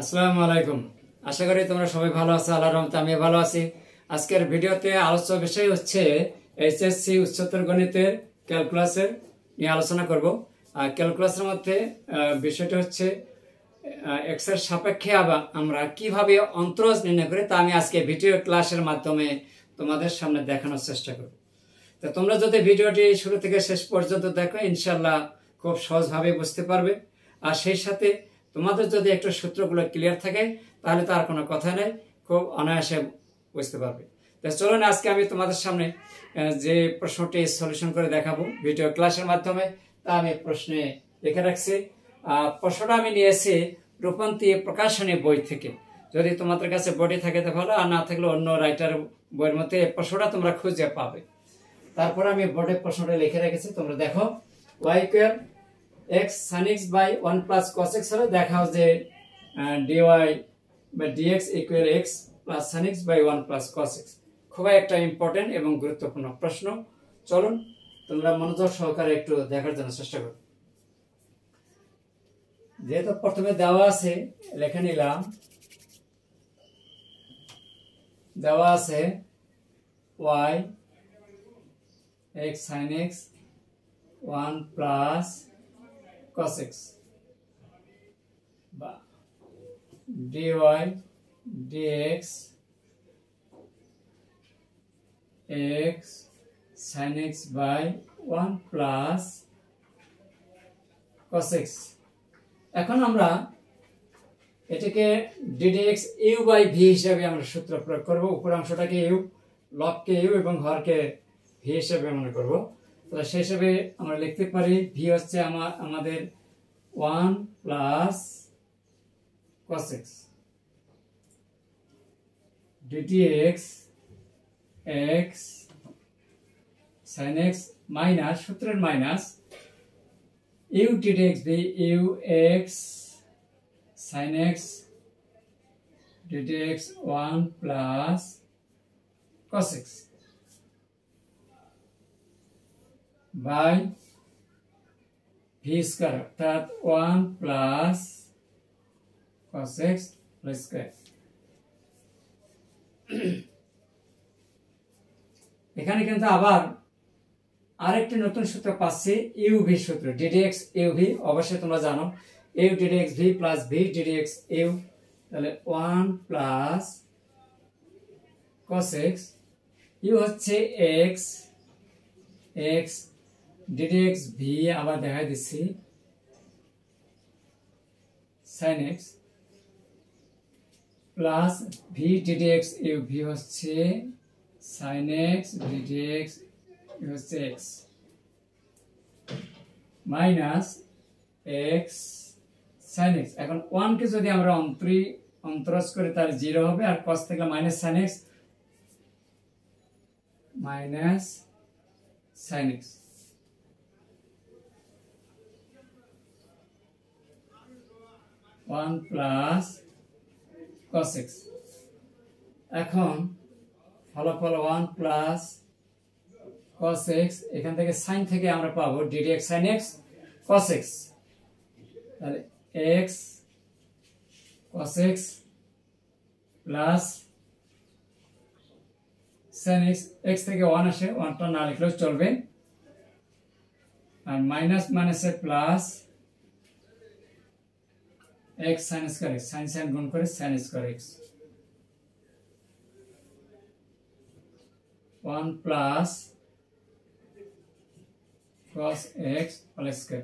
আসসালামু আলাইকুম। আশা করি তোমরা সবাই ভালো আছো। আল্লাহর রহমতে আমি ভালো আছি। আজকের ভিডিওতে আলোচ্য বিষয় হচ্ছে এইচএসসি উচ্চতর গণিতের ক্যালকুলাসের নিয়ে আলোচনা করব। আর ক্যালকুলাসের মধ্যে বিষয়টা হচ্ছে এক্স এর সাপেক্ষে আমরা কিভাবে অন্তরজ নির্ণয় করি তা আমি আজকে ভিডিও ক্লাসের মাধ্যমে তোমাদের সামনে দেখানোর চেষ্টা করব। তো তোমরা যদি ভিডিওটি শুরু থেকে শেষ পর্যন্ত দেখো ইনশাল্লাহ খুব সহজভাবে বুঝতে পারবে। আর সেই সাথে তোমাদের যদি একটু সূত্রগুলো ক্লিয়ার থাকে তাহলে তার কোনো কথা নেই, খুব অনায়াসে বুঝতে পারবে। তো চলুন আজকে আমি তোমাদের সামনে যে প্রশ্নটি সলিউশন করে দেখাবো ভিডিও ক্লাসের মাধ্যমে, তা আমি প্রশ্নে লিখে রাখছি। প্রশ্নটা আমি নিয়েছি রূপন্তী প্রকাশনী বই থেকে। যদি তোমাদের কাছে বইটি থাকে তো ভালো, আর না থাকলে অন্য রাইটার বইয়ের মধ্যে প্রশ্নটা তোমরা খুঁজে পাবে। তারপর আমি বোর্ডে প্রশ্নটা লিখে রেখেছি, তোমরা দেখো। y equal x sin x by 1 plus cos x হলে দেখাও যে dy by dx equal x plus sin x by 1 plus cos x। খুবই একটা ইম্পর্টেন্ট এবং গুরুত্বপূর্ণ প্রশ্ন। চলুন তোমরা মনোযোগ সহকারে একটু দেখার জন্য চেষ্টা করো। যেহেতু প্রথমে দেওয়া আছে লিখে নিলাম, দেওয়া আছে y x sin x 1 plus cos x বা dy dx x sin x by 1 plus cos x। এখন আমরা এটাকে ddx u by v হিসাবে আমরা সূত্র প্রয়োগ করব। উপর অংশটাকে u, লবকে u এবং হরকে v হিসাবে মনে করব। তাহলে সেই হিসাবে আমরা লিখতে পারি v হচ্ছে আমাদের 1 plus cos x ddx x sin x minus সূত্রের minus u ddx v u x sin x ddx 1 plus cos x by v square অর্থাৎ 1 plus cos x plus square. এখানে কিন্তু আবার আরেকটি নতুন সূত্র পাচ্ছি, uv সূত্র ddx uv। অবশ্যই তোমরা জানো u ddx v plus v ddx u। তাহলে 1 প্লাস cos x, u হচ্ছে x x ddx v আবার দেখা দিচ্ছি sin x plus v ddx u, v হচ্ছে sin x ddx হচ্ছে x minus x sin x। এখন 1 কে যদি আমরা অন্তরজ করি তাহলে 0 হবে, আর cos থেকে minus sin x minus sin x। One plus cos x। এখন ফলাফল 1 প্লাস cos x, এখান থেকে sin থেকে আমরা পাবো ddx sin x cos x। তাহলে x cos x plus sin x, x থেকে 1 আসে, 1টা না লিখলেও চলবে, আর মাইনাস মাইনাসে plus x sin square x, sin sin গুণ করে sin square x 1 plus cos x whole square.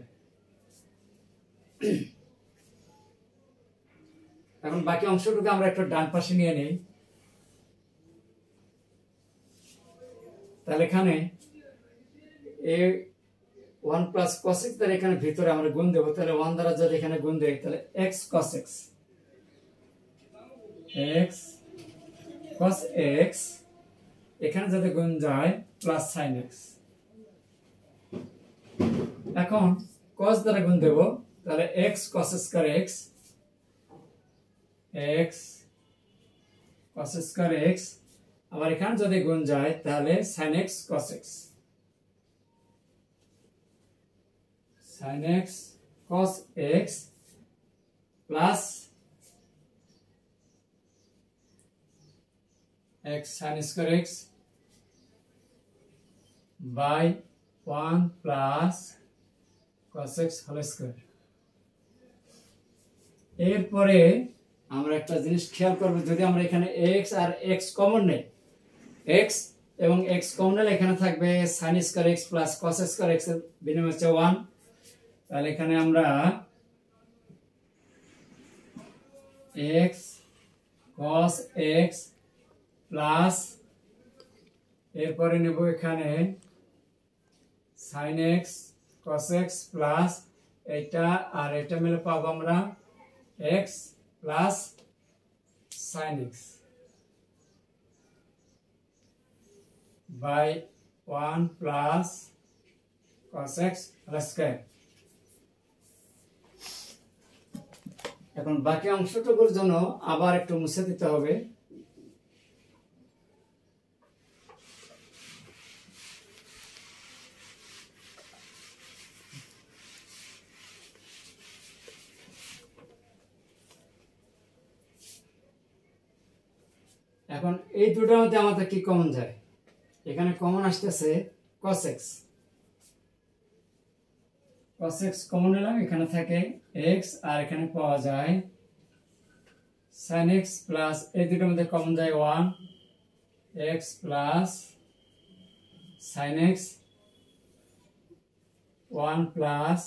এখন বাকি অংশটুকু আমরা একটু ডান পাশে নিয়ে নেই। তাহলে এখানে a 1 প্লাস cos x, তাহলে এখানে ভিতরে আমরা গুণ দেব। তাহলে 1 দ্বারা যদি এখানে গুণ দেই তাহলে x cos x x cos x, এখানে যদি গুণ যায় প্লাস sin x। এখন cos দ্বারা গুণ দেব, তাহলে x cos square x x cos square x, আবার এখানে যদি গুণ যায় তাহলে sin x cos x sin x cos x plus x sin square x by 1 plus cos x whole square। এরপরে আমরা একটা জিনিস খেয়াল করব, যদি আমরা এখানে x আর x কমন নেই, x এবং x কমন নিলে এখানে থাকবে sin square x plus cos square x এর বিনিময় হচ্ছে 1। তাহলে এখানে আমরা x cos x প্লাস এরপরে নেব এখানে sin x cos x plus এটা আর এটা মিলে পাবো আমরা x plus sin x by 1 plus cos x plus square। এখন বাকি অংশটুকুর জন্য আবার একটু মুছে দিতে হবে। এখন এই দুটোর মধ্যে আমাদের কি কমন যায়, এখানে কমন আসতেছে cos x। cos x common নিলাম, এখানে থাকে x আর এখানে পাওয়া যায় sin x প্লাস এই দুটোর মধ্যে কমন যায় 1 x plus sin x 1 plus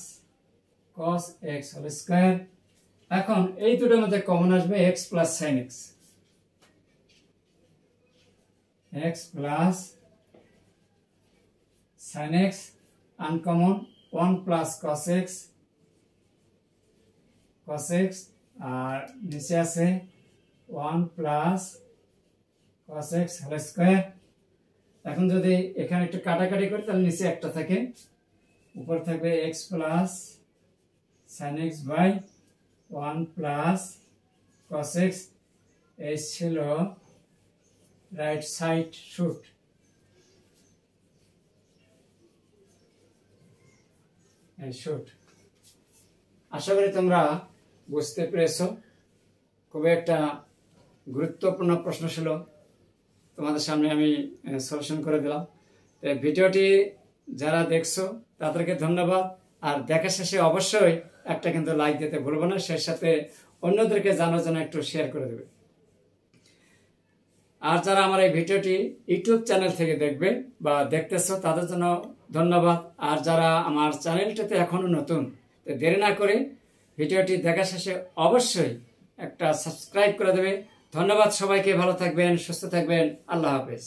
cos x whole square. এখন এই দুটোর মধ্যে কমন আসবে x plus sin x, x plus sin x uncommon 1 plus cos x আর নিচে আছে 1 plus cos x whole square. এখন যদি এখানে একটু কাটাকাটি করি তাহলে নিচে একটা থাকে, উপর থাকবে x plus sin x by 1 plus cos x। এই ছিল রাইট সাইড শুট। আশা করি তোমরা বুঝতে পেরেছো। খুবই একটা গুরুত্বপূর্ণ প্রশ্ন ছিল, তোমাদের সামনে আমি সলিউশন করে দিলাম। ভিডিওটি যারা দেখছো তাদেরকে ধন্যবাদ, আর দেখা শেষে অবশ্যই একটা কিন্তু লাইক দিতে ভুলবো না, সেই সাথে অন্যদেরকে জানার জন্য একটু শেয়ার করে দেবে। আর যারা আমার এই ভিডিওটি ইউটিউব চ্যানেল থেকে দেখবে বা দেখতেছো তাদের জন্য ধন্যবাদ। আর যারা আমার চ্যানেলটাতে এখনো নতুন, দেরি না করে ভিডিওটি দেখা শেষে অবশ্যই একটা সাবস্ক্রাইব করে দেবে। ধন্যবাদ সবাইকে, ভালো থাকবেন, সুস্থ থাকবেন, আল্লাহ হাফেজ।